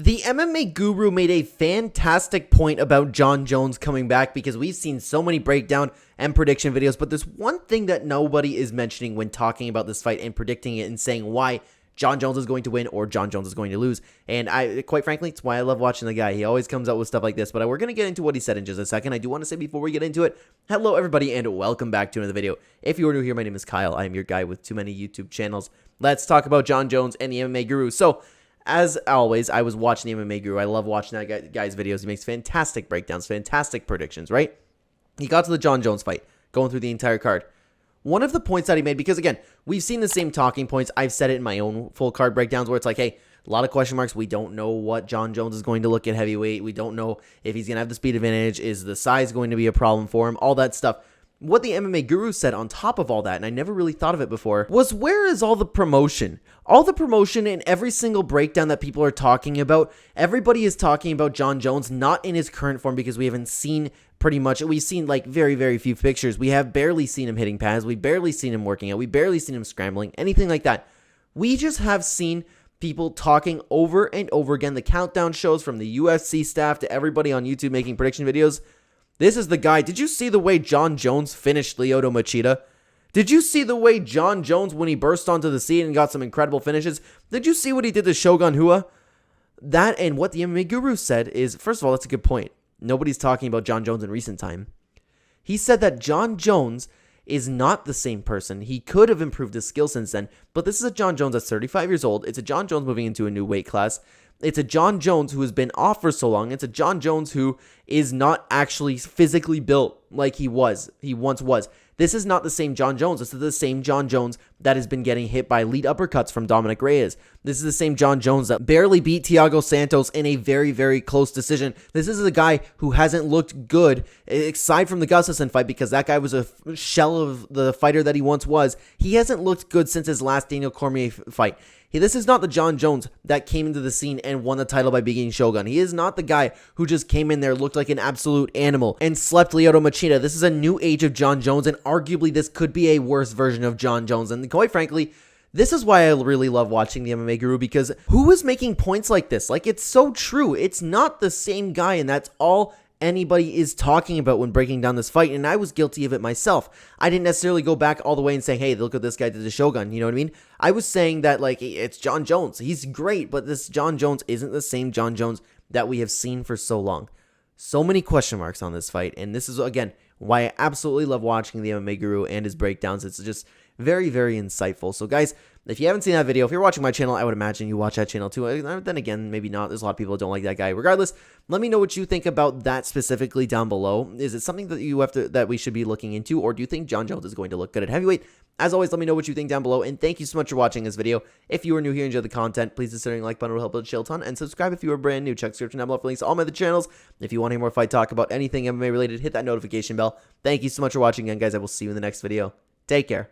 The MMA Guru made a fantastic point about Jon Jones coming back because we've seen so many breakdown and prediction videos, but there's one thing that nobody is mentioning when talking about this fight and predicting it and saying why Jon Jones is going to win or Jon Jones is going to lose. And quite frankly, it's why I love watching the guy. He always comes out with stuff like this, but we're going to get into what he said in just a second. I do want to say before we get into it, hello everybody and welcome back to another video. If you are new here, my name is Kyle. I am your guy with too many YouTube channels. Let's talk about Jon Jones and the MMA Guru. So, as always, I was watching the MMA Guru. I love watching that guy's videos. He makes fantastic breakdowns, fantastic predictions, right? He got to the Jon Jones fight, going through the entire card. One of the points that he made, because again, we've seen the same talking points. I've said it in my own full card breakdowns where it's like, hey, a lot of question marks. We don't know what Jon Jones is going to look at heavyweight. We don't know if he's going to have the speed advantage. Is the size going to be a problem for him? All that stuff. What the MMA Guru said on top of all that, and I never really thought of it before, was where is all the promotion? All the promotion in every single breakdown that people are talking about, everybody is talking about Jon Jones, not in his current form because we haven't seen pretty much, we've seen like very, very few pictures. We have barely seen him hitting pads. We've barely seen him working out. We've barely seen him scrambling, anything like that. We just have seen people talking over and over again. The countdown shows from the UFC staff to everybody on YouTube making prediction videos. This is the guy. Did you see the way Jon Jones finished Lyoto Machida? Did you see the way Jon Jones, when he burst onto the scene and got some incredible finishes? Did you see what he did to Shogun Rua? That and what the MMA Guru said is, first of all, that's a good point. Nobody's talking about Jon Jones in recent time. He said that Jon Jones is not the same person. He could have improved his skill since then, but this is a Jon Jones that's 35 years old. It's a Jon Jones moving into a new weight class. It's a Jon Jones who has been off for so long. It's a Jon Jones who is not actually physically built like he once was. This is not the same Jon Jones. This is the same Jon Jones that has been getting hit by lead uppercuts from Dominic Reyes. This is the same Jon Jones that barely beat Thiago Santos in a very, very close decision. This is a guy who hasn't looked good, aside from the Gustafsson fight, because that guy was a shell of the fighter that he once was. He hasn't looked good since his last Daniel Cormier fight. This is not the Jon Jones that came into the scene and won the title by beating Shogun. He is not the guy who just came in there, looked like an absolute animal, and slept Lyoto Machida. This is a new age of Jon Jones, and arguably this could be a worse version of Jon Jones. And quite frankly, this is why I really love watching the MMA Guru, because who is making points like this? Like, it's so true. It's not the same guy, and that's all anybody is talking about when breaking down this fight, and I was guilty of it myself. I didn't necessarily go back all the way and say, hey, look at this guy did the Shogun, you know what I mean? I was saying that, like, it's Jon Jones. He's great, but this Jon Jones isn't the same Jon Jones that we have seen for so long. So many question marks on this fight, and this is, again, why I absolutely love watching the MMA Guru and his breakdowns. It's just very, very insightful. So, guys, if you haven't seen that video, if you're watching my channel, I would imagine you watch that channel too. Then again, maybe not. There's a lot of people that don't like that guy. Regardless, let me know what you think about that specifically down below. Is it something that we should be looking into, or do you think Jon Jones is going to look good at heavyweight? As always, let me know what you think down below, and thank you so much for watching this video. If you are new here and enjoy the content, please consider the like button. It will help out a chill ton, and subscribe if you are brand new. Check the description down below for links to all my other channels. If you want to hear more fight talk about anything MMA related, hit that notification bell. Thank you so much for watching again, guys. I will see you in the next video. Take care.